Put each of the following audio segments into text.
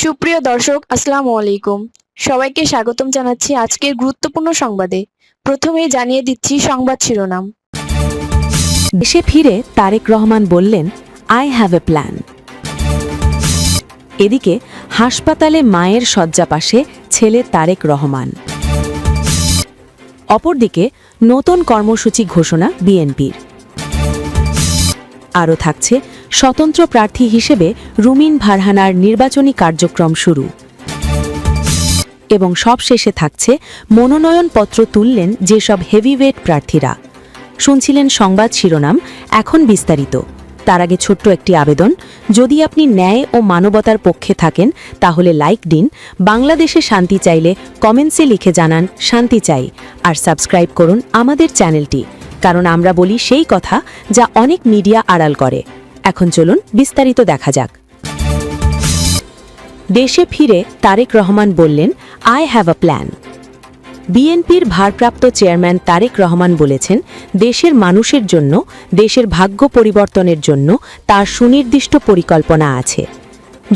সুপ্রিয় দর্শক, আসসালামু আলাইকুম। সবাইকে স্বাগতম জানাচ্ছি আজকের গুরুত্বপূর্ণ সংবাদে। প্রথমেই জানিয়ে দিচ্ছি সংবাদ শিরোনাম। দেশে ফিরে তারেক রহমান বললেন, আই হ্যাভ এ প্ল্যান। এদিকে হাসপাতালে মায়ের শয্যা পাশে ছেলে তারেক রহমান। অপরদিকে নতুন কর্মসূচি ঘোষণা বিএনপির। আরও থাকছে স্বতন্ত্র প্রার্থী হিসেবে রুমিন ফারহানার নির্বাচনী কার্যক্রম শুরু। এবং সবশেষে থাকছে মনোনয়নপত্র তুললেন যেসব হেভিওয়েট প্রার্থীরা। শুনছিলেন সংবাদ শিরোনাম, এখন বিস্তারিত। তার আগে ছোট্ট একটি আবেদন, যদি আপনি ন্যায় ও মানবতার পক্ষে থাকেন তাহলে লাইক দিন, বাংলাদেশে শান্তি চাইলে কমেন্টসে লিখে জানান শান্তি চাই, আর সাবস্ক্রাইব করুন আমাদের চ্যানেলটি, কারণ আমরা বলি সেই কথা যা অনেক মিডিয়া আড়াল করে। এখন চলুন বিস্তারিত দেখা যাক। দেশে ফিরে তারেক রহমান বললেন, আই হ্যাভ আ প্ল্যান। বিএনপির ভারপ্রাপ্ত চেয়ারম্যান তারেক রহমান বলেছেন, দেশের মানুষের জন্য, দেশের ভাগ্য পরিবর্তনের জন্য তার সুনির্দিষ্ট পরিকল্পনা আছে।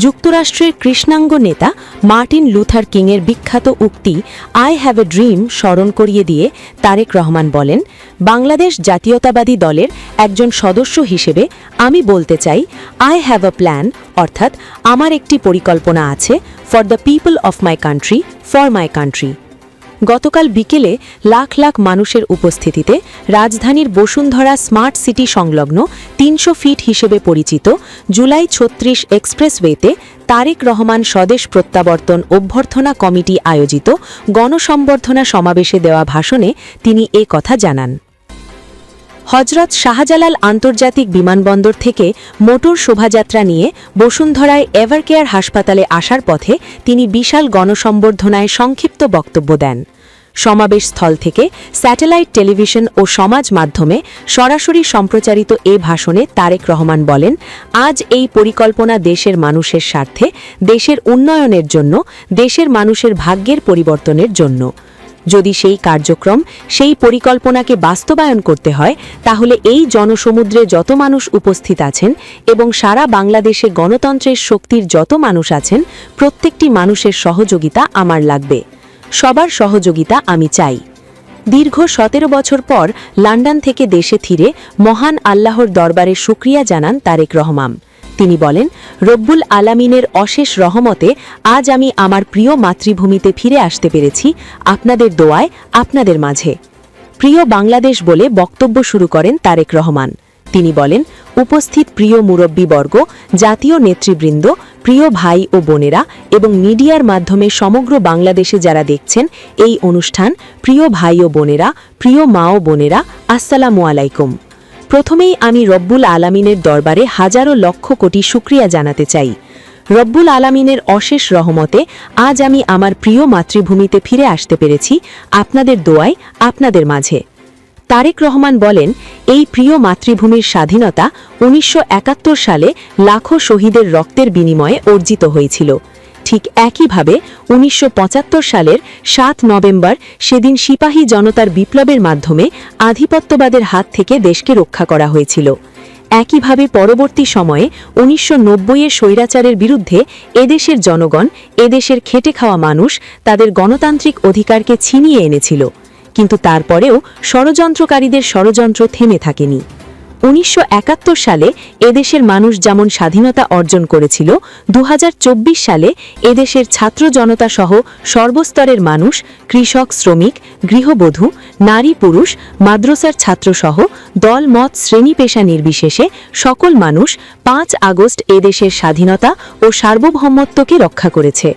যুক্তরাষ্ট্রের কৃষ্ণাঙ্গ নেতা মার্টিন লুথার কিংয়ের বিখ্যাত উক্তি আই হ্যাভ এ ড্রিম স্মরণ করিয়ে দিয়ে তারেক রহমান বলেন, বাংলাদেশ জাতীয়তাবাদী দলের একজন সদস্য হিসেবে আমি বলতে চাই, আই হ্যাভ আ প্ল্যান, অর্থাৎ আমার একটি পরিকল্পনা আছে, for the people of my country, for my country. গতকাল বিকেলে লাখ লাখ মানুষের উপস্থিতিতে রাজধানীর বসুন্ধরা স্মার্ট সিটি সংলগ্ন ৩০০ ফিট হিসেবে পরিচিত জুলাই ৩৬ এক্সপ্রেসওয়েতে তারেক রহমান স্বদেশ প্রত্যাবর্তন অভ্যর্থনা কমিটি আয়োজিত গণসম্বর্ধনা সমাবেশে দেওয়া ভাষণে তিনি এ কথা জানান। হজরত শাহজালাল আন্তর্জাতিক বিমানবন্দর থেকে মোটর শোভাযাত্রা নিয়ে বসুন্ধরায় এভারকেয়ার হাসপাতালে আসার পথে তিনি বিশাল গণসম্বর্ধনায় সংক্ষিপ্ত বক্তব্য দেন। সমাবেশ স্থল থেকে স্যাটেলাইট টেলিভিশন ও সমাজ মাধ্যমে সরাসরি সম্প্রচারিত এ ভাষণে তারেক রহমান বলেন, আজ এই পরিকল্পনা দেশের মানুষের স্বার্থে, দেশের উন্নয়নের জন্য, দেশের মানুষের ভাগ্যের পরিবর্তনের জন্য। যদি সেই কার্যক্রম, সেই পরিকল্পনাকে বাস্তবায়ন করতে হয়, তাহলে এই জনসমুদ্রে যত মানুষ উপস্থিত আছেন এবং সারা বাংলাদেশে গণতন্ত্রের শক্তির যত মানুষ আছেন, প্রত্যেকটি মানুষের সহযোগিতা আমার লাগবে। সবার সহযোগিতা আমি চাই। দীর্ঘ ১৭ বছর পর লন্ডন থেকে দেশে ফিরে মহান আল্লাহর দরবারে শুকরিয়া জানান তারেক রহমান। তিনি বলেন, রব্বুল আলামিনের অশেষ রহমতে আজ আমি আমার প্রিয় মাতৃভূমিতে ফিরে আসতে পেরেছি, আপনাদের দোয়ায়, আপনাদের মাঝে। প্রিয় বাংলাদেশ বলে বক্তব্য শুরু করেন তারেক রহমান। তিনি বলেন, উপস্থিত প্রিয় মুরব্বীবর্গ, জাতীয় নেতৃবৃন্দ, প্রিয় ভাই ও বোনেরা এবং মিডিয়ার মাধ্যমে সমগ্র বাংলাদেশে যারা দেখছেন এই অনুষ্ঠান, প্রিয় ভাই ও বোনেরা, প্রিয় মা ও বোনেরা, আসসালামু আলাইকুম। প্রথমেই আমি রব্বুল আলামিনের দরবারে হাজারো লক্ষ কোটি শুকরিয়া জানাতে চাই। রব্বুল আলামিনের অশেষ রহমতে আজ আমি আমার প্রিয় মাতৃভূমিতে ফিরে আসতে পেরেছি, আপনাদের দোয়ায়, আপনাদের মাঝে। তারেক রহমান বলেন, এই প্রিয় মাতৃভূমির স্বাধীনতা ১৯৭১ সালে লাখো শহীদের রক্তের বিনিময়ে অর্জিত হয়েছিল। ঠিক একইভাবে ১৯৭৫ সালের ৭ নভেম্বর সেদিন সিপাহী জনতার বিপ্লবের মাধ্যমে আধিপত্যবাদের হাত থেকে দেশকে রক্ষা করা হয়েছিল। একইভাবে পরবর্তী সময়ে ১৯৯০-এর স্বৈরাচারের বিরুদ্ধে এদেশের জনগণ, এদেশের খেটে খাওয়া মানুষ তাদের গণতান্ত্রিক অধিকারকে ছিনিয়ে এনেছিল, কিন্তু তারপরেও ষড়যন্ত্রকারীদের ষড়যন্ত্র থেমে থাকেনি। ১৯৭১ সালে এদেশের মানুষ যেমন স্বাধীনতা অর্জন করেছিল, ২০২৪ সালে এদেশের ছাত্র জনতা সহ সর্বস্তরের মানুষ, কৃষক, শ্রমিক, গৃহবধূ, নারী পুরুষ, মাদ্রাসার ছাত্রসহ দল মত শ্রেণী পেশা নির্বিশেষে সকল মানুষ ৫ আগস্ট এদেশের স্বাধীনতা ও সার্বভৌমত্বকে রক্ষা করেছে।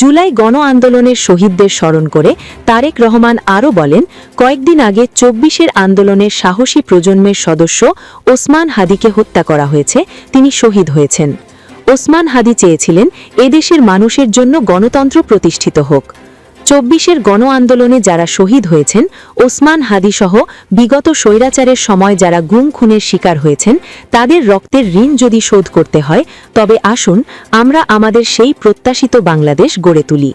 জুলাই গণ আন্দোলনের শহীদদের স্মরণ করে তারেক রহমান আরও বলেন, কয়েকদিন আগে ২৪-এর আন্দোলনের সাহসী প্রজন্মের সদস্য ওসমান হাদিকে হত্যা করা হয়েছে, তিনি শহীদ হয়েছেন। ওসমান হাদি চেয়েছিলেন এদেশের মানুষের জন্য গণতন্ত্র প্রতিষ্ঠিত হোক। ২৪-এর গণ আন্দোলনে যারা শহীদ হয়েছেন, ওসমান হাদিসহ বিগত স্বৈরাচারের সময় যারা গুম খুনের শিকার হয়েছেন, তাদের রক্তের ঋণ যদি শোধ করতে হয়, তবে আসুন আমরা আমাদের সেই প্রত্যাশিত বাংলাদেশ গড়ে তুলি।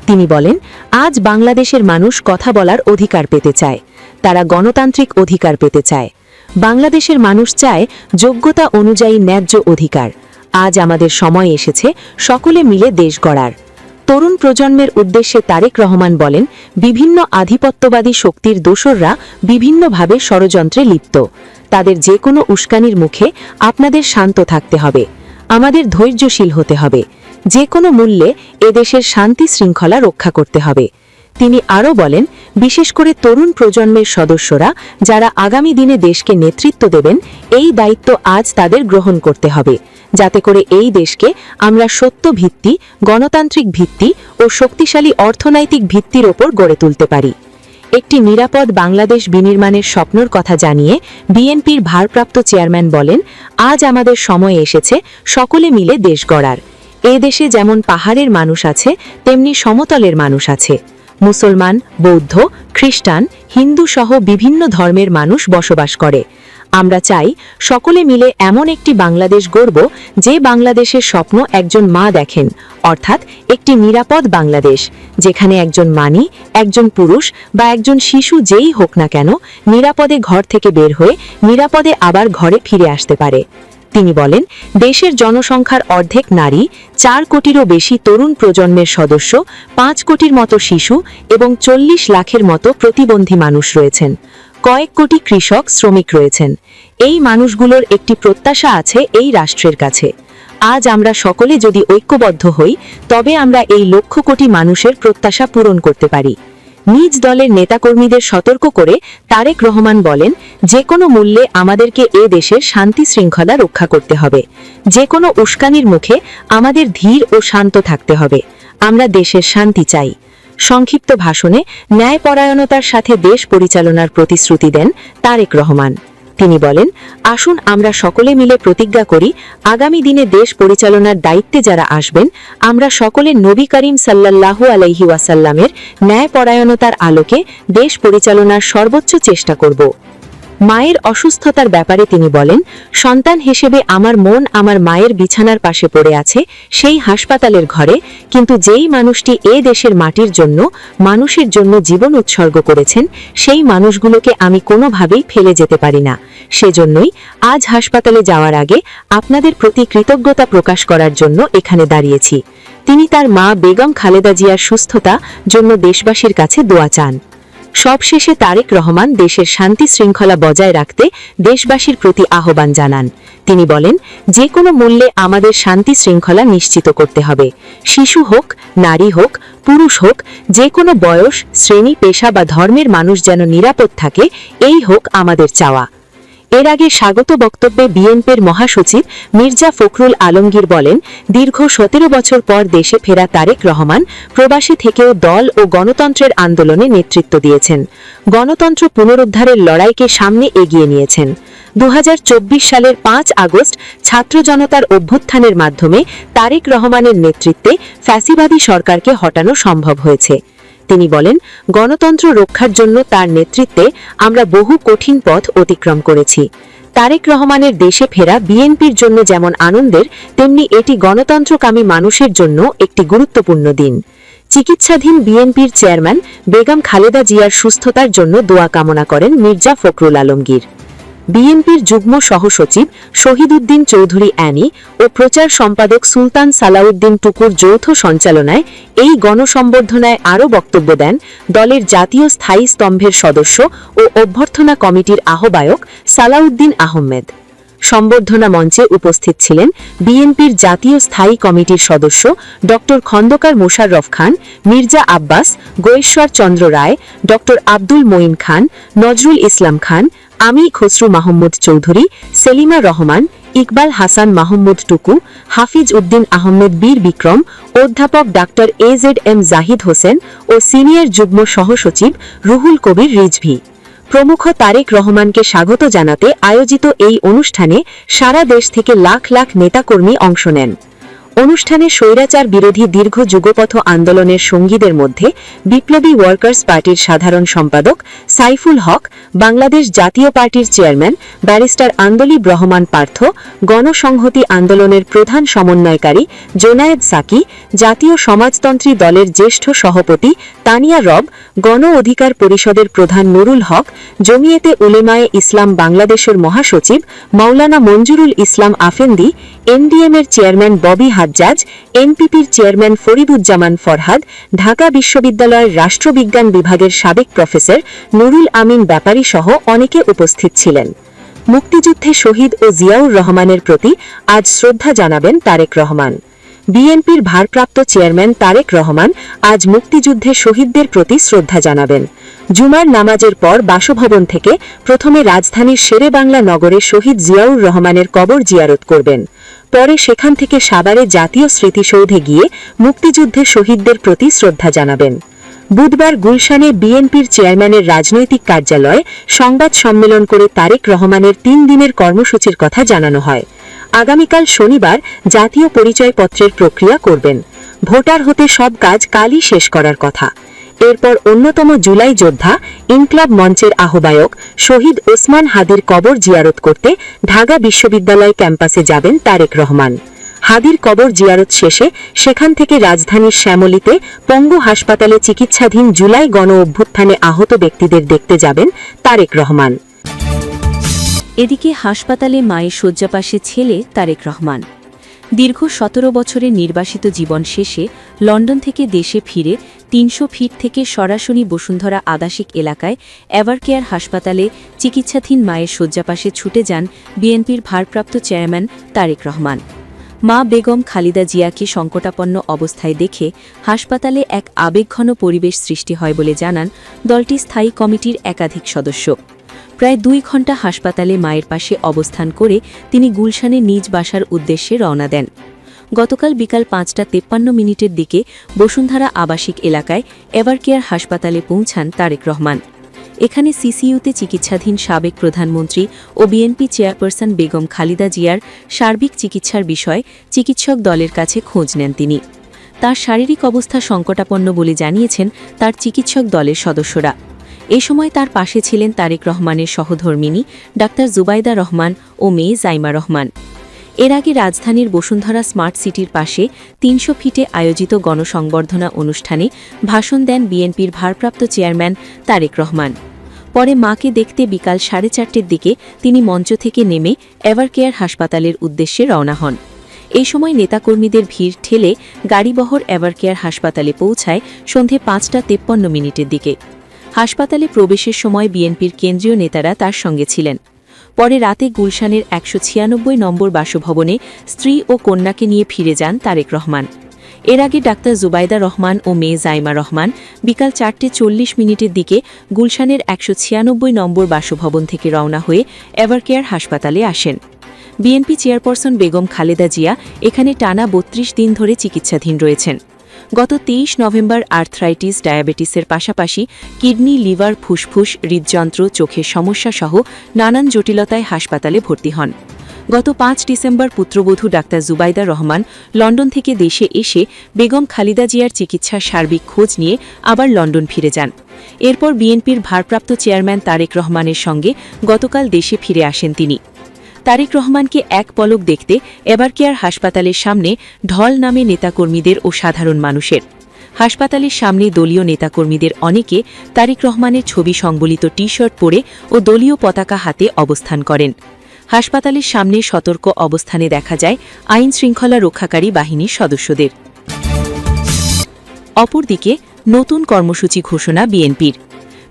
তিনি বলেন, আজ বাংলাদেশের মানুষ কথা বলার অধিকার পেতে চায়, তারা গণতান্ত্রিক অধিকার পেতে চায়। বাংলাদেশের মানুষ চায় যোগ্যতা অনুযায়ী ন্যায্য অধিকার। আজ আমাদের সময় এসেছে সকলে মিলে দেশ গড়ার। তরুণ প্রজন্মের উদ্দেশ্যে তারেক রহমান বলেন, বিভিন্ন আধিপত্যবাদী শক্তির দোসররা বিভিন্নভাবে ষড়যন্ত্রে লিপ্ত। তাদের যে কোনো উস্কানির মুখে আপনাদের শান্ত থাকতে হবে, আমাদের ধৈর্যশীল হতে হবে। যে কোনো মূল্যে এদেশের শান্তি শৃঙ্খলা রক্ষা করতে হবে। তিনি আরও বলেন, বিশেষ করে তরুণ প্রজন্মের সদস্যরা যারা আগামী দিনে দেশকে নেতৃত্ব দেবেন, এই দায়িত্ব আজ তাদের গ্রহণ করতে হবে, যাতে করে এই দেশকে আমরা সত্য ভিত্তি, গণতান্ত্রিক ভিত্তি ও শক্তিশালী অর্থনৈতিক ভিত্তির ওপর গড়ে তুলতে পারি। একটি নিরাপদ বাংলাদেশ বিনির্মাণের স্বপ্নর কথা জানিয়ে বিএনপির ভারপ্রাপ্ত চেয়ারম্যান বলেন, আজ আমাদের সময় এসেছে সকলে মিলে দেশ গড়ার। এ দেশে যেমন পাহাড়ের মানুষ আছে, তেমনি সমতলের মানুষ আছে। মুসলমান, বৌদ্ধ, খ্রিস্টান, হিন্দু সহ বিভিন্ন ধর্মের মানুষ বসবাস করে। আমরা চাই সকলে মিলে এমন একটি বাংলাদেশ গড়ব যে বাংলাদেশের স্বপ্ন একজন মা দেখেন, অর্থাৎ একটি নিরাপদ বাংলাদেশ, যেখানে একজন মানি, একজন পুরুষ বা একজন শিশু যেই হোক না কেন নিরাপদে ঘর থেকে বের হয়ে নিরাপদে আবার ঘরে ফিরে আসতে পারে। তিনি বলেন, দেশের জনসংখ্যার অর্ধেক নারী, 4 কোটিরও বেশি তরুণ প্রজন্মের সদস্য, 5 কোটির মতো শিশু এবং 40 লাখের মতো প্রতিবন্ধী মানুষ রয়েছেন। কয়েক কোটি কৃষক, শ্রমিক রয়েছেন। এই মানুষগুলোর একটি প্রত্যাশা আছে এই রাষ্ট্রের কাছে। আজ আমরা সকলে যদি ঐক্যবদ্ধ হই, তবে আমরা এই লক্ষ কোটি মানুষের প্রত্যাশা পূরণ করতে পারি। নিজ দলের নেতাকর্মীদের সতর্ক করে তারেক রহমান বলেন, যে কোনো মূল্যে আমাদেরকে এ দেশের শান্তি শৃঙ্খলা রক্ষা করতে হবে। যে কোনো উস্কানির মুখে আমাদের ধীর ও শান্ত থাকতে হবে। আমরা দেশের শান্তি চাই। সংক্ষিপ্ত ভাষণে ন্যায়পরায়ণতার সাথে দেশ পরিচালনার প্রতিশ্রুতি দেন তারেক রহমান। তিনি বলেন, আসুন আমরা সকলে মিলে প্রতিজ্ঞা করি, আগামী দিনে দেশ পরিচালনার দায়িত্বে যারা আসবেন, আমরা সকলে নবী করিম সাল্লাল্লাহু আলাইহি ওয়াসাল্লামের ন্যায়পরায়ণতার আলোকে দেশ পরিচালনার সর্বোচ্চ চেষ্টা করব। মায়ের অসুস্থতার ব্যাপারে তিনি বলেন, সন্তান হিসেবে আমার মন আমার মায়ের বিছানার পাশে পড়ে আছে সেই হাসপাতালের ঘরে, কিন্তু যেই মানুষটি এ দেশের মাটির জন্য, মানুষের জন্য জীবন উৎসর্গ করেছেন, সেই মানুষগুলোকে আমি কোনোভাবেই ফেলে যেতে পারি না। সেজন্যই আজ হাসপাতালে যাওয়ার আগে আপনাদের প্রতি কৃতজ্ঞতা প্রকাশ করার জন্য এখানে দাঁড়িয়েছি। তিনি তার মা বেগম খালেদা জিয়ার সুস্থতা জন্য দেশবাসীর কাছে দোয়া চান। সবশেষে তারেক রহমান দেশের শান্তি শৃঙ্খলা বজায় রাখতে দেশবাসীর প্রতি আহ্বান জানান। তিনি বলেন, যে কোনো মূল্যে আমাদের শান্তি শৃঙ্খলা নিশ্চিত করতে হবে। শিশু হোক, নারী হোক, পুরুষ হোক, যে কোনো বয়স, শ্রেণী, পেশা বা ধর্মের মানুষ যেন নিরাপদ থাকে, এই হোক আমাদের চাওয়া। এর আগে স্বাগত বক্তব্যে বিএনপির মহাসচিব মির্জা ফখরুল আলমগীর বলেন, দীর্ঘ 17 বছর পর দেশে ফেরা তারেক রহমান প্রবাসী থেকেও দল ও গণতন্ত্রের আন্দোলনে নেতৃত্ব দিয়েছেন। গণতন্ত্র পুনরুদ্ধারের লড়াইকে সামনে এগিয়ে নিয়েছেন। 2024 সালের 5 আগস্ট ছাত্র জনতার অভ্যুত্থানের মাধ্যমে তারেক রহমানের নেতৃত্বে ফ্যাসিবাদী সরকারকে হটানো সম্ভব হয়েছে। তিনি বলেন, গণতন্ত্র রক্ষার জন্য তার নেতৃত্বে আমরা বহু কঠিন পথ অতিক্রম করেছি। তারেক রহমানের দেশে ফেরা বিএনপির জন্য যেমন আনন্দের, তেমনি এটি গণতন্ত্রকামী মানুষের জন্য একটি গুরুত্বপূর্ণ দিন। চিকিৎসাধীন বিএনপির চেয়ারম্যান বেগম খালেদা জিয়ার সুস্থতার জন্য দোয়া কামনা করেন মির্জা ফখরুল আলমগীর। বিএনপির যুগ্ম সহসচিব শহীদউদ্দিন চৌধুরী অ্যানি ও প্রচার সম্পাদক সুলতান সালাউদ্দিন টুকুর যৌথ সঞ্চালনায় এই গণসম্বর্ধনায় আরও বক্তব্য দেন দলের জাতীয় স্থায়ী স্তম্ভের সদস্য ও অভ্যর্থনা কমিটির আহ্বায়ক সালাউদ্দিন আহমেদ। সম্বর্ধনা মঞ্চে উপস্থিত ছিলেন বিএনপির জাতীয় স্থায়ী কমিটির সদস্য ড খন্দকার মোশাররফ খান, মির্জা আব্বাস, গৈশ্বর চন্দ্র রায়, ড আব্দুল মঈন খান, নজরুল ইসলাম খান, আমি খসরু মাহমুদ চৌধুরী, সেলিমা রহমান, ইকবাল হাসান মাহমুদ টুকু, হাফিজ উদ্দিন আহমেদ বীর বিক্রম, অধ্যাপক ডাক্তার AZM জাহিদ হোসেন ও সিনিয়র যুগ্ম সহসচিব রুহুল কবির রিজভী প্রমুখ। তারেক রহমানকে স্বাগত জানাতে আয়োজিত এই অনুষ্ঠানে সারা দেশ থেকে লাখ লাখ নেতাকর্মী অংশ নেন। অনুষ্ঠানে স্বৈরাচার বিরোধী দীর্ঘ যুগপথ আন্দোলনের সঙ্গীদের মধ্যে বিপ্লবী ওয়ার্কার্স পার্টির সাধারণ সম্পাদক সাইফুল হক, বাংলাদেশ জাতীয় পার্টির চেয়ারম্যান ব্যারিস্টার আন্দোলিব রহমান পার্থ, গণসংহতি আন্দোলনের প্রধান সমন্বয়কারী জোনায়েদ সাকি, জাতীয় সমাজতন্ত্রী দলের জ্যেষ্ঠ সভাপতি তানিয়া রব, গণ অধিকার পরিষদের প্রধান নুরুল হক, জমিয়েতে উলেমায়ে ইসলাম বাংলাদেশের মহাসচিব মাওলানা মঞ্জুরুল ইসলাম আফেন্দি, এনডিএম-এর চেয়ারম্যান ববি হাজ্জাজ, এনপিপির চেয়ারম্যান ফরিদুজ্জামান ফরহাদ, ঢাকা বিশ্ববিদ্যালয়ের রাষ্ট্রবিজ্ঞান বিভাগের সাবেক প্রফেসর নুরুল আমিন ব্যাপারী সহ অনেকে উপস্থিত ছিলেন। মুক্তিযুদ্ধে শহীদ ও জিয়াউর রহমানের প্রতি আজ শ্রদ্ধা জানাবেন তারেক রহমান। বিএনপির ভারপ্রাপ্ত চেয়ারম্যান তারেক রহমান আজ মুক্তিযুদ্ধে শহীদদের প্রতি শ্রদ্ধা জানাবেন। জুমার নামাজের পর বাসভবন থেকে প্রথমে রাজধানীর শেরেবাংলা নগরে শহীদ জিয়াউর রহমানের কবর জিয়ারত করবেন। পরে সেখান থেকে সাভারে জাতীয় স্মৃতিসৌধে গিয়ে মুক্তিযুদ্ধে শহীদদের প্রতি শ্রদ্ধা জানাবেন। বুধবার গুলশানে বিএনপির চেয়ারম্যানের রাজনৈতিক কার্যালয়ে সংবাদ সম্মেলন করে তারেক রহমানের ৩ দিনের কর্মসূচির কথা জানানো হয়। আগামীকাল শনিবার জাতীয় পরিচয়পত্রের প্রক্রিয়া করবেন। ভোটার হতে সব কাজ কালই শেষ করার কথা। এরপর অন্যতম জুলাই যোদ্ধা ইনকলাব মঞ্চের আহ্বায়ক শহীদ ওসমান হাদির কবর জিয়ারত করতে ঢাকা বিশ্ববিদ্যালয় ক্যাম্পাসে যাবেন তারেক রহমান। হাদির কবর জিয়ারত শেষে সেখান থেকে রাজধানীর শ্যামলীতে পঙ্গু হাসপাতালে চিকিৎসাধীন জুলাই গণ অভ্যুত্থানে আহত ব্যক্তিদের দেখতে যাবেন তারেক রহমান। এদিকে হাসপাতালে মায়ের শয্যাপাশে ছেলে তারেক রহমান। দীর্ঘ ১৭ বছরের নির্বাসিত জীবন শেষে লন্ডন থেকে দেশে ফিরে ৩০০ ফিট থেকে সরাসরি বসুন্ধরা আবাসিক এলাকায় এভারকেয়ার হাসপাতালে চিকিৎসাধীন মায়ের শয্যাপাশে ছুটে যান বিএনপির ভারপ্রাপ্ত চেয়ারম্যান তারেক রহমান। মা বেগম খালেদা জিয়াকে সংকটাপন্ন অবস্থায় দেখে হাসপাতালে এক আবেগঘন পরিবেশ সৃষ্টি হয় বলে জানান দলটির স্থায়ী কমিটির একাধিক সদস্য। প্রায় ২ ঘণ্টা হাসপাতালে মায়ের পাশে অবস্থান করে তিনি গুলশানে নিজ বাসার উদ্দেশ্যে রওনা দেন। গতকাল বিকাল ৫টা ৫৩ দিকে বসুন্ধরা আবাসিক এলাকায় এভারকেয়ার হাসপাতালে পৌঁছান তারেক রহমান। এখানে সিসিইউতে চিকিৎসাধীন সাবেক প্রধানমন্ত্রী ও বিএনপি চেয়ারপারসন বেগম খালেদা জিয়ার সার্বিক চিকিৎসার বিষয়ে চিকিৎসক দলের কাছে খোঁজ নেন তিনি। তার শারীরিক অবস্থা সংকটাপন্ন বলে জানিয়েছেন তার চিকিৎসক দলের সদস্যরা। এ সময় তার পাশে ছিলেন তারেক রহমানের সহধর্মিণী ডাক্তার জুবাইদা রহমান ও মেয়ে জাইমা রহমান। এর আগে রাজধানীর বসুন্ধরা স্মার্ট সিটির পাশে ৩০০ ফিটে আয়োজিত গণসংবর্ধনা অনুষ্ঠানে ভাষণ দেন বিএনপির ভারপ্রাপ্ত চেয়ারম্যান তারেক রহমান। পরে মাকে দেখতে বিকাল ৪:৩০ দিকে তিনি মঞ্চ থেকে নেমে এভারকেয়ার হাসপাতালের উদ্দেশ্যে রওনা হন। এই সময় নেতাকর্মীদের ভিড় ঠেলে গাড়িবহর এভারকেয়ার হাসপাতালে পৌঁছায় সন্ধে ৫টা ৫৩ দিকে। হাসপাতালে প্রবেশের সময় বিএনপির কেন্দ্রীয় নেতারা তার সঙ্গে ছিলেন। পরে রাতে গুলশানের ১৯৬ নম্বর বাসভবনে স্ত্রী ও কন্যাকে নিয়ে ফিরে যান তারেক রহমান। এর আগে ডাক্তার জুবাইদা রহমান ও মেয়ে জাইমা রহমান বিকাল ৪:৪০ দিকে গুলশানের ১৯৬ নম্বর বাসভবন থেকে রওনা হয়ে এভারকেয়ার হাসপাতালে আসেন। বিএনপি চেয়ারপারসন বেগম খালেদা জিয়া এখানে টানা ৩২ দিন ধরে চিকিৎসাধীন রয়েছেন। গত ২৩ নভেম্বর আর্থ্রাইটিস, ডায়াবেটিসের পাশাপাশি কিডনি, লিভার, ফুসফুস, হৃদযন্ত্র, চোখের সমস্যা সহ নানান জটিলতায় হাসপাতালে ভর্তি হন। গত ৫ ডিসেম্বর পুত্রবধূ ডাক্তার জুবাইদা রহমান লন্ডন থেকে দেশে এসে বেগম খালেদা জিয়ার চিকিৎসার সার্বিক খোঁজ নিয়ে আবার লন্ডন ফিরে যান। এরপর বিএনপির ভারপ্রাপ্ত চেয়ারম্যান তারেক রহমানের সঙ্গে গতকাল দেশে ফিরে আসেন তিনি। তারেক রহমানকে এক পলক দেখতে এভারকেয়ার হাসপাতালের সামনে ঢল নামে নেতাকর্মীদের ও সাধারণ মানুষের। হাসপাতালের সামনে দলীয় নেতাকর্মীদের অনেকে তারেক রহমানের ছবি সংবলিত টি-শার্ট পরে ও দলীয় পতাকা হাতে অবস্থান করেন। হাসপাতালের সামনে সতর্ক অবস্থানে দেখা যায় আইন শৃঙ্খলা রক্ষাকারী বাহিনীর সদস্যদের। অপরদিকে নতুন কর্মসূচি ঘোষণা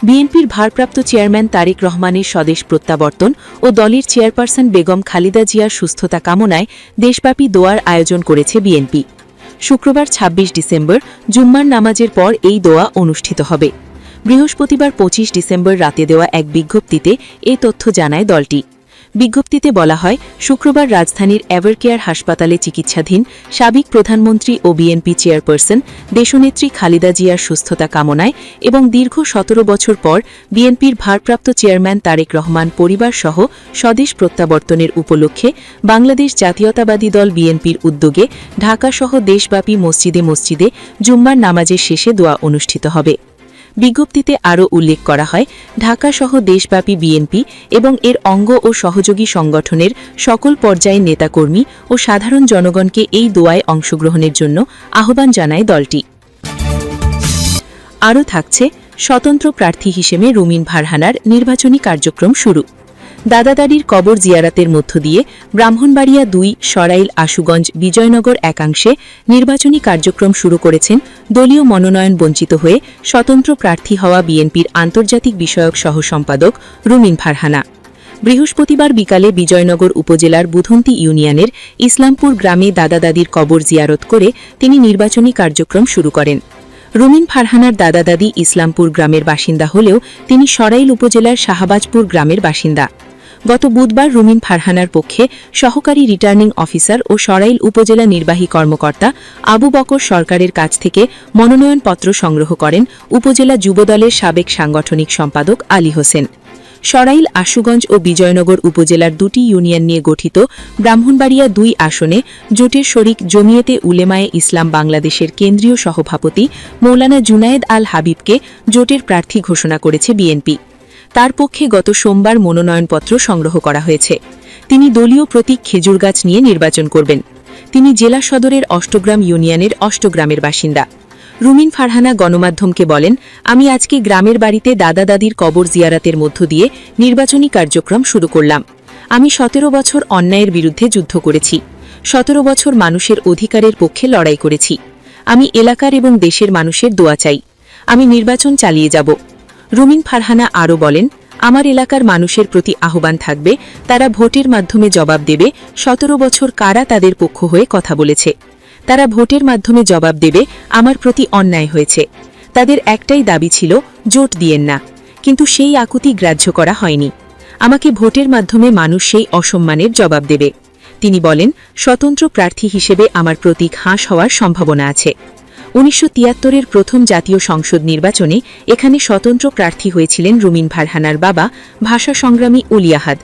বিএনপির ভারপ্রাপ্ত চেয়ারম্যান তারেক রহমানের স্বদেশ প্রত্যাবর্তন ও দলের চেয়ারপারসন বেগম খালেদা জিয়ার সুস্থতা কামনায় দেশব্যাপী দোয়ার আয়োজন করেছে বিএনপি। শুক্রবার ২৬ ডিসেম্বর জুম্মার নামাজের পর এই দোয়া অনুষ্ঠিত হবে। বৃহস্পতিবার ২৫ ডিসেম্বর রাতে দেওয়া এক বিজ্ঞপ্তিতে এ তথ্য জানায় দলটি। বিজ্ঞপ্তিতে বলা হয়, শুক্রবার রাজধানীর এভারকেয়ার হাসপাতালে চিকিৎসাধীন সাবেক প্রধানমন্ত্রী ও বিএনপি চেয়ারপারসন দেশনেত্রী খালেদা জিয়ার সুস্থতা কামনায় এবং দীর্ঘ ১৭ বছর পর বিএনপির ভারপ্রাপ্ত চেয়ারম্যান তারেক রহমান পরিবারসহ স্বদেশ প্রত্যাবর্তনের উপলক্ষে বাংলাদেশ জাতীয়তাবাদী দল বিএনপির উদ্যোগে ঢাকাসহ দেশব্যাপী মসজিদে মসজিদে জুম্মার নামাজের শেষে দোয়া অনুষ্ঠিত হবে। বিজ্ঞপ্তিতে আরও উল্লেখ করা হয়, ঢাকাসহ দেশব্যাপী বিএনপি এবং এর অঙ্গ ও সহযোগী সংগঠনের সকল পর্যায়ের নেতাকর্মী ও সাধারণ জনগণকে এই দোয়ায় অংশগ্রহণের জন্য আহ্বান জানায় দলটি। আরও থাকছে, স্বতন্ত্র প্রার্থী হিসেবে রুমিন ফারহানার নির্বাচনী কার্যক্রম শুরু। দাদাদাদির কবর জিয়ারাতের মধ্য দিয়ে ব্রাহ্মণবাড়িয়া ২, সরাইল, আশুগঞ্জ, বিজয়নগর একাংশে নির্বাচনী কার্যক্রম শুরু করেছেন দলীয় মনোনয়ন বঞ্চিত হয়ে স্বতন্ত্র প্রার্থী হওয়া বিএনপির আন্তর্জাতিক বিষয়ক সহ সম্পাদক রুমিন ফারহানা। বৃহস্পতিবার বিকালে বিজয়নগর উপজেলার বুধন্তি ইউনিয়নের ইসলামপুর গ্রামে দাদাদাদির কবর জিয়ারত করে তিনি নির্বাচনী কার্যক্রম শুরু করেন। রুমিন ফারহানার দাদাদাদি ইসলামপুর গ্রামের বাসিন্দা হলেও তিনি সরাইল উপজেলার শাহবাজপুর গ্রামের বাসিন্দা। গত বুধবার রুমিন ফারহানার পক্ষে সহকারী রিটার্নিং অফিসার ও সরাইল উপজেলা নির্বাহী কর্মকর্তা আবু বকর সরকারের কাছ থেকে মনোনয়নপত্র সংগ্রহ করেন উপজেলা যুবদলের সাবেক সাংগঠনিক সম্পাদক আলী হোসেন। সরাইল, আশুগঞ্জ ও বিজয়নগর উপজেলার ২টি ইউনিয়ন নিয়ে গঠিত ব্রাহ্মণবাড়িয়া ২ আসনে জোটের শরিক জমিয়েতে উলেমায়ে ইসলাম বাংলাদেশের কেন্দ্রীয় সভাপতি মৌলানা জুনায়েদ আল হাবিবকে জোটের প্রার্থী ঘোষণা করেছে বিএনপি। তার পক্ষে গত সোমবার মনোনয়নপত্র সংগ্রহ করা হয়েছে। তিনি দলীয় প্রতীক খেজুর গাছ নিয়ে নির্বাচন করবেন। তিনি জেলা সদরের অষ্টগ্রাম ইউনিয়নের অষ্টগ্রামের বাসিন্দা। রুমিন ফারহানা গণমাধ্যমকে বলেন, আমি আজকে গ্রামের বাড়িতে দাদাদাদির কবর জিয়ারাতের মধ্য দিয়ে নির্বাচনী কার্যক্রম শুরু করলাম। আমি ১৭ বছর অন্যায়ের বিরুদ্ধে যুদ্ধ করেছি। ১৭ বছর মানুষের অধিকারের পক্ষে লড়াই করেছি। আমি এলাকার এবং দেশের মানুষের দোয়া চাই। আমি নির্বাচন চালিয়ে যাব। রুমিন ফারহানা আরও বলেন, আমার এলাকার মানুষের প্রতি আহ্বান থাকবে, তারা ভোটের মাধ্যমে জবাব দেবে ১৭ বছর কারা তাদের পক্ষ হয়ে কথা বলেছে। তারা ভোটের মাধ্যমে জবাব দেবে আমার প্রতি অন্যায় হয়েছে। তাদের একটাই দাবি ছিল, জোট দিয়েন না, কিন্তু সেই আকুতি গ্রাহ্য করা হয়নি। আমাকে ভোটের মাধ্যমে মানুষ সেই অসম্মানের জবাব দেবে। তিনি বলেন, স্বতন্ত্র প্রার্থী হিসেবে আমার প্রতীক হাঁস হওয়ার সম্ভাবনা আছে। ১৯৭৩-এর প্রথম জাতীয় সংসদ নির্বাচনে এখানে স্বতন্ত্র প্রার্থী হয়েছিলেন রুমিন ফারহানার বাবা ভাষা সংগ্রামী অলি আহাদ।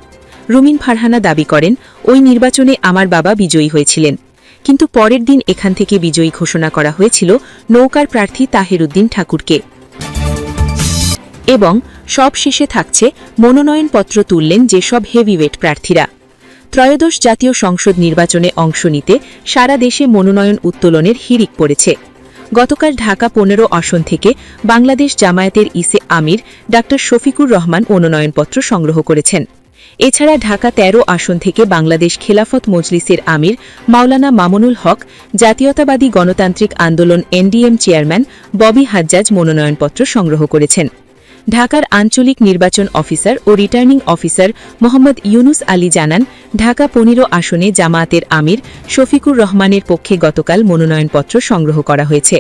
রুমিন ফারহানা দাবি করেন, ওই নির্বাচনে আমার বাবা বিজয়ী হয়েছিলেন, কিন্তু পরের দিন এখান থেকে বিজয়ী ঘোষণা করা হয়েছিল নৌকার প্রার্থী তাহের উদ্দিন ঠাকুরকে। এবং সব শেষে থাকছে, মনোনয়নপত্র তুললেন যেসব হেভিওয়েট প্রার্থীরা। ত্রয়োদশ জাতীয় সংসদ নির্বাচনে অংশ নিতে সারা দেশে মনোনয়ন উত্তোলনের হিড়িক পড়েছে। গতকাল ঢাকা ১৫ আসন থেকে বাংলাদেশ জামায়াতের ইসে আমির ডা শফিকুর রহমান মনোনয়নপত্র সংগ্রহ করেছেন। এছাড়া ঢাকা ১৩ আসন থেকে বাংলাদেশ খেলাফত মজলিসের আমির মাওলানা মামুনুল হক, জাতীয়তাবাদী গণতান্ত্রিক আন্দোলন এনডিএম চেয়ারম্যান ববি হাজ্জাজ মনোনয়নপত্র সংগ্রহ করেছেন। ঢাকার আঞ্চলিক নির্বাচন অফিসার ও রিটার্নিং অফিসার মোহাম্মদ ইউনুস আলী জানান, ঢাকা ১৫ আসনে জামায়াতের আমির শফিকুর রহমানের পক্ষে গতকাল মনোনয়নপত্র সংগ্রহ করা হয়েছে।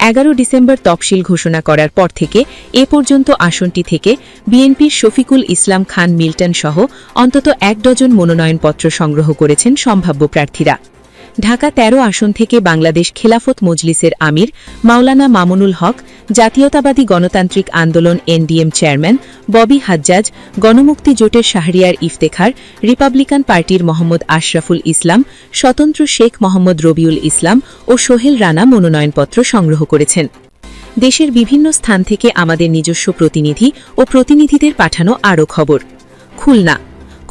১১ ডিসেম্বর তফসিল ঘোষণা করার পর থেকে এ পর্যন্ত আসনটি থেকে বিএনপির শফিকুল ইসলাম খান মিল্টন সহ অন্তত ১ ডজন মনোনয়নপত্র সংগ্রহ করেছেন সম্ভাব্য প্রার্থীরা। ঢাকা ১৩ আসন থেকে বাংলাদেশ খেলাফত মজলিসের আমির মাওলানা মামুনুল হক, জাতীয়তাবাদী গণতান্ত্রিক আন্দোলন এনডিএম চেয়ারম্যান ববি হাজ্জাজ, গণমুক্তি জোটের শাহরিয়ার ইফতেখার, রিপাবলিকান পার্টির মোহাম্মদ আশরাফুল ইসলাম, স্বতন্ত্র শেখ মোহাম্মদ রবিউল ইসলাম ও সোহেল রানা মনোনয়নপত্র সংগ্রহ করেছেন। দেশের বিভিন্ন স্থান থেকে আমাদের নিজস্ব প্রতিনিধি ও প্রতিনিধিদের পাঠানো আরও খবর।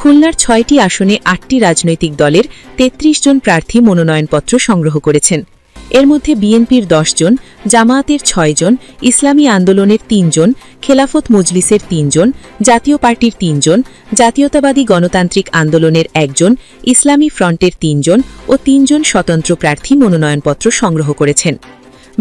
খুলনার ৬টি আসনে ৮টি রাজনৈতিক দলের ৩৩ জন প্রার্থী মনোনয়নপত্র সংগ্রহ করেছেন। এর মধ্যে বিএনপির ১০ জন, জামায়াতের ৬ জন, ইসলামী আন্দোলনের ৩ জন, খেলাফত মজলিসের ৩ জন, জাতীয় পার্টির 3 জন, জাতীয়তাবাদী গণতান্ত্রিক আন্দোলনের ১ জন, ইসলামী ফ্রন্টের ৩ জন ও ৩ জন স্বতন্ত্র প্রার্থী মনোনয়নপত্র সংগ্রহ করেছেন।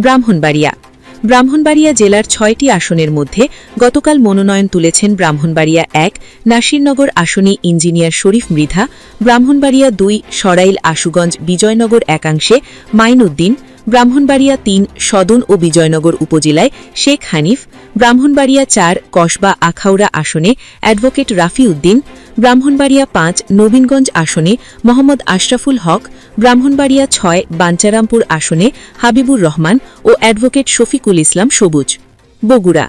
ব্রাহ্মণবাড়িয়া জেলার ৬টি আসনের মধ্যে গতকাল মনোনয়ন তুলেছেন ব্রাহ্মণবাড়িয়া ১, নাসিরনগর আসনে ইঞ্জিনিয়ার শরীফ মৃধা, ব্রাহ্মণবাড়িয়া ২, সরাইল, আশুগঞ্জ, বিজয়নগর একাংশে মাইন উদ্দিন, ব্রাহ্মণবাড়িয়া ৩ সদন ও বিজয়নগর উপজেলায় শেখ হানিফ, ব্রাহ্মণবাড়িয়া ৪ কসবা আখাউড়া আসনে অ্যাডভোকেট রাফি উদ্দিন, ব্রাহ্মণবাড়িয়া ৫ নবীনগঞ্জ আসনে মোহাম্মদ আশরাফুল হক, ব্রাহ্মণবাড়িয়া ৬ বাঞ্চারামপুর আসনে হাবিবুর রহমান ও অ্যাডভোকেট শফিকুল ইসলাম সবুজ। বগুড়া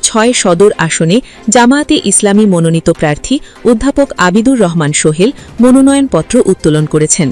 ৬ সদর আসনে জামায়াতে ইসলামী মনোনীত প্রার্থী অধ্যাপক আবিদুর রহমান সোহেল মনোনয়নপত্র উত্তোলন করেছেন।